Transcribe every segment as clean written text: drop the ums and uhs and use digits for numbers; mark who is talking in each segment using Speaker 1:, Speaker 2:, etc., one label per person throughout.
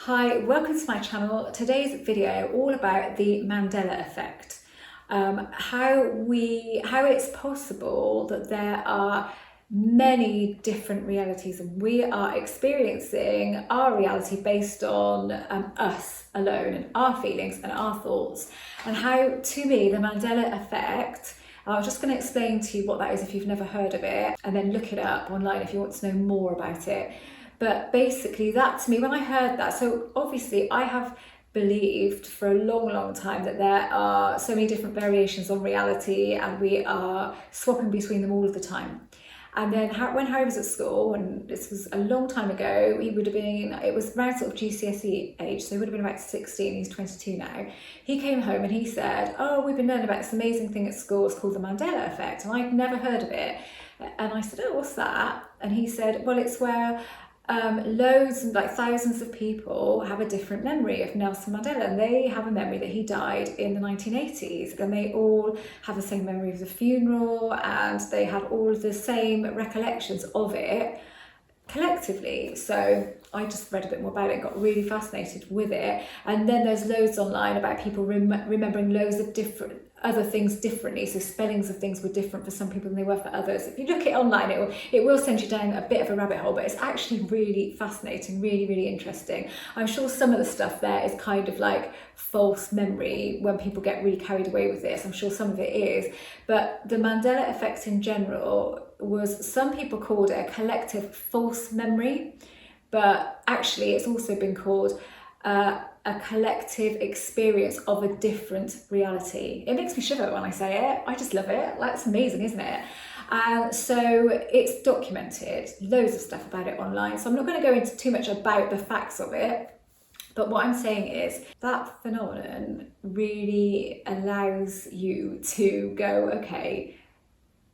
Speaker 1: Hi, welcome to my channel. Today's video all about the Mandela Effect. How it's possible that there are many different realities and we are experiencing our reality based on us alone and our feelings and our thoughts, and how, to me, the Mandela Effect, I was just going to explain to you what that is if you've never heard of it, and then look it up online if you want to know more about it. But basically, that to me, when I heard that, so obviously I have believed for a long time that there are so many different variations on reality and we are swapping between them all of the time. And then when Harry was at school, and this was a long time ago, he would have been, it was around sort of GCSE age, so he would have been about 16, he's 22 now. He came home and he said, oh, we've been learning about this amazing thing at school, it's called the Mandela Effect, and I'd never heard of it. And I said, oh, what's that? And he said, well, it's where loads and like thousands of people have a different memory of Nelson Mandela, and they have a memory that he died in the 1980s, and they all have the same memory of the funeral, and they had all of the same recollections of it collectively. So I just read a bit more about it, got really fascinated with it, and then there's loads online about people remembering loads of different other things differently, so spellings of things were different for some people than they were for others. If you look it online, it will send you down a bit of a rabbit hole, but it's actually really fascinating, really interesting. I'm sure some of the stuff there is kind of like false memory when people get really carried away with this. I'm sure some of it is, but the Mandela Effect in general was, some people called it a collective false memory, but actually it's also been called a collective experience of a different reality. It makes me shiver when I say it. I just love it. Like, it's amazing, isn't it? So it's documented, loads of stuff about it online. So I'm not going to go into too much about the facts of it. But what I'm saying is that phenomenon really allows you to go, okay,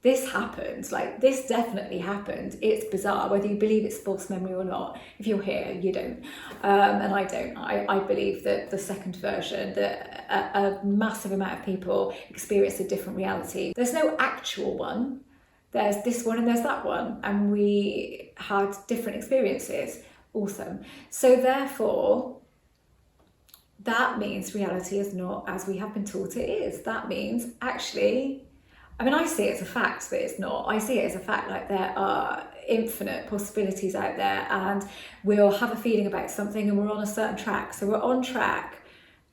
Speaker 1: this happened, like this definitely happened. It's bizarre, whether you believe it's false memory or not. If you're here, you don't. And I don't. I believe that the second version, that a massive amount of people experience a different reality. There's no actual one. There's this one and there's that one. And we had different experiences. Awesome. So therefore, that means reality is not as we have been taught it is. That means actually, I mean, I see it as a fact that it's not. I see it as a fact like there are infinite possibilities out there, and we'll have a feeling about something and we're on a certain track. So we're on track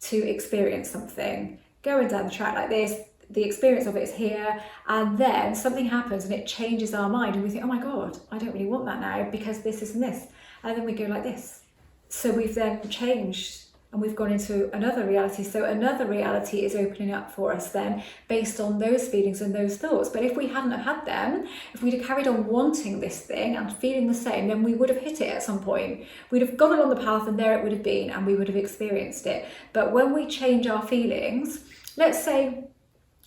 Speaker 1: to experience something, going down the track like this, the experience of it is here, and then something happens and it changes our mind and we think, oh my God, I don't really want that now because this and this. And then we go like this. So we've then changed and we've gone into another reality. So another reality is opening up for us then based on those feelings and those thoughts. But if we hadn't have had them, if we'd have carried on wanting this thing and feeling the same, then we would have hit it at some point. We'd have gone along the path and there it would have been and we would have experienced it. But when we change our feelings, let's say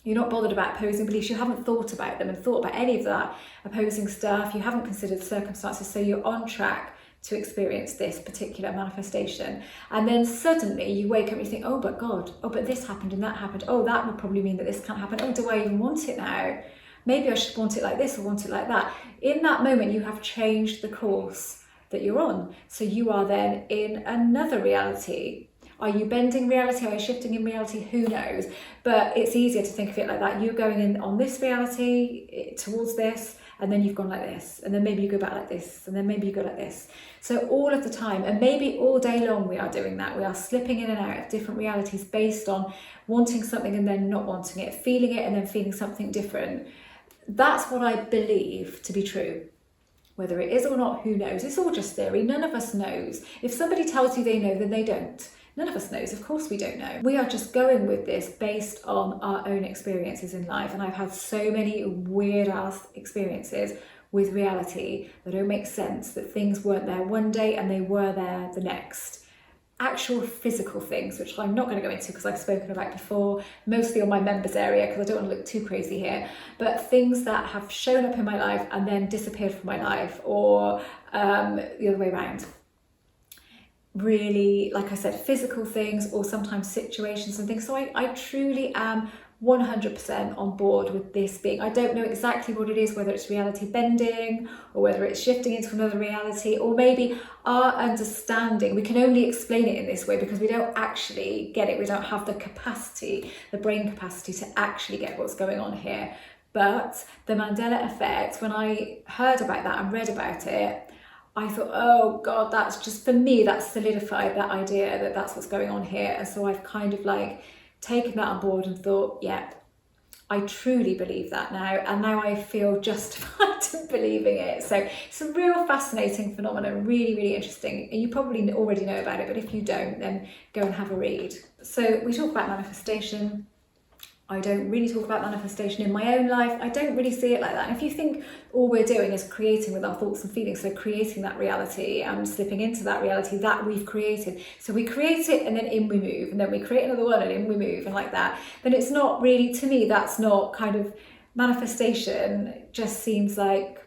Speaker 1: you're not bothered about opposing beliefs, you haven't thought about them and thought about any of that opposing stuff, you haven't considered circumstances, so you're on track to experience this particular manifestation, and then suddenly you wake up and you think, oh but God, oh but this happened and that happened, oh that would probably mean that this can't happen, oh do I even want it now? Maybe I should want it like this or want it like that. In that moment you have changed the course that you're on, so you are then in another reality. Are you bending reality? Are you shifting in reality? Who knows? But it's easier to think of it like that. You're going in on this reality towards this, and then you've gone like this, and then maybe you go back like this, and then maybe you go like this. So all of the time, and maybe all day long, we are doing that. We are slipping in and out of different realities based on wanting something and then not wanting it, feeling it and then feeling something different. That's what I believe to be true. Whether it is or not, who knows? It's all just theory. None of us knows. If somebody tells you they know, then they don't. None of us knows. Of course we don't know. We are just going with this based on our own experiences in life. And I've had so many weird ass experiences with reality that don't make sense, that things weren't there one day and they were there the next. Actual physical things, which I'm not going to go into because I've spoken about before, mostly on my members area because I don't want to look too crazy here, but things that have shown up in my life and then disappeared from my life, or the other way around. Really, like I said, physical things or sometimes situations and things. So I truly am 100% on board with this being. I don't know exactly what it is, whether it's reality bending or whether it's shifting into another reality, or maybe our understanding, we can only explain it in this way because we don't actually get it. We don't have the capacity, the brain capacity to actually get what's going on here. But the Mandela Effect, when I heard about that and read about it, I thought, oh God, that's just, for me, that solidified that idea that that's what's going on here. And so I've kind of like taken that on board and thought, yeah, I truly believe that now, and now I feel justified in believing it. So it's a real fascinating phenomenon, really, really interesting. And you probably already know about it, but if you don't, then go and have a read. So we talk about manifestation. I don't really talk about manifestation in my own life. I don't really see it like that. And if you think all we're doing is creating with our thoughts and feelings, so creating that reality and slipping into that reality that we've created. So we create it and then in we move, and then we create another one and in we move, and like that. Then it's not really, to me, that's not kind of manifestation. It just seems like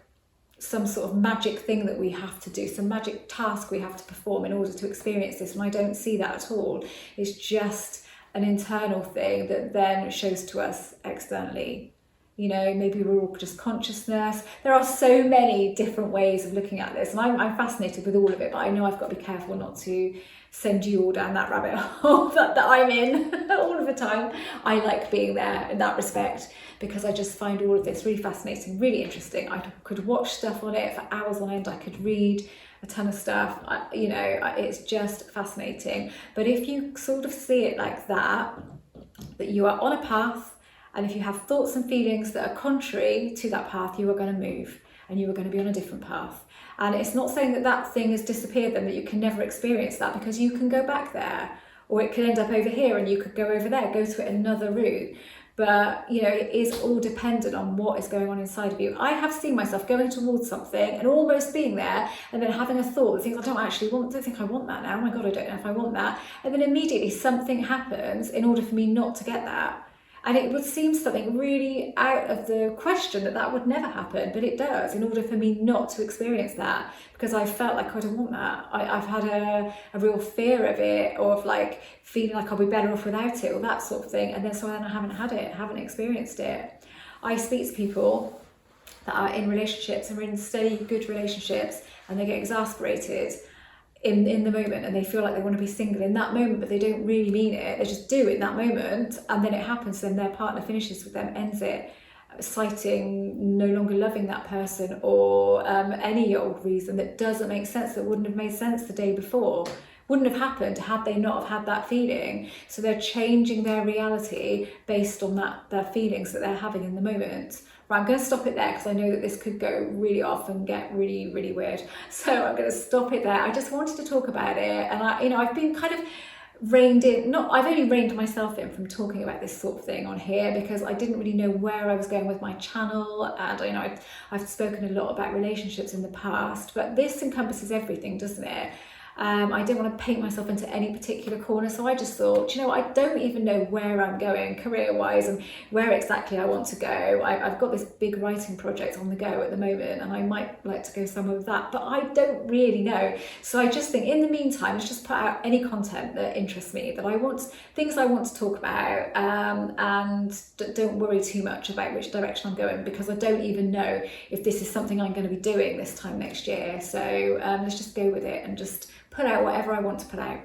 Speaker 1: some sort of magic thing that we have to do, some magic task we have to perform in order to experience this. And I don't see that at all. It's just an internal thing that then shows to us externally. You know, maybe we're all just consciousness. There are so many different ways of looking at this, and I'm fascinated with all of it, but I know I've got to be careful not to send you all down that rabbit hole that I'm in all of the time. I like being there in that respect because I just find all of this really fascinating, really interesting. I could watch stuff on it for hours on end. I could read a ton of stuff, you know, it's just fascinating. But if you sort of see it like that you are on a path, and if you have thoughts and feelings that are contrary to that path, you are going to move and you are going to be on a different path. And it's not saying that that thing has disappeared then, that you can never experience that, because you can go back there, or it could end up over here and you could go over there, go to another route. But, you know, it is all dependent on what is going on inside of you. I have seen myself going towards something and almost being there, and then having a thought, think, I don't think I want that now. Oh my God, I don't know if I want that. And then immediately something happens in order for me not to get that. And it would seem something really out of the question that would never happen, but it does, in order for me not to experience that, because I felt like I don't want that. I've had a real fear of it, or of like feeling like I'll be better off without it, or that sort of thing. And then so I haven't had it, haven't experienced it. I speak to people that are in relationships and are in steady, good relationships, and they get exasperated in the moment, and they feel like they want to be single in that moment, but they don't really mean it. They just do it in that moment, and then it happens. Then their partner finishes with them, ends it, citing no longer loving that person, or any old reason that doesn't make sense, that wouldn't have made sense the day before, wouldn't have happened had they not have had that feeling. So they're changing their reality based on their feelings that they're having in the moment. Right, I'm going to stop it there because I know that this could go really off and get really, really weird. So I'm going to stop it there. I just wanted to talk about it, and I've been kind of reined in. I've only reined myself in from talking about this sort of thing on here because I didn't really know where I was going with my channel, and I've spoken a lot about relationships in the past, but this encompasses everything, doesn't it? I didn't want to paint myself into any particular corner, so I just thought, you know, I don't even know where I'm going career-wise and where exactly I want to go. I've got this big writing project on the go at the moment, and I might like to go somewhere with that, but I don't really know. So I just think in the meantime, let's just put out any content that interests me, things I want to talk about, and don't worry too much about which direction I'm going, because I don't even know if this is something I'm going to be doing this time next year. So let's just go with it and just put out whatever I want to put out.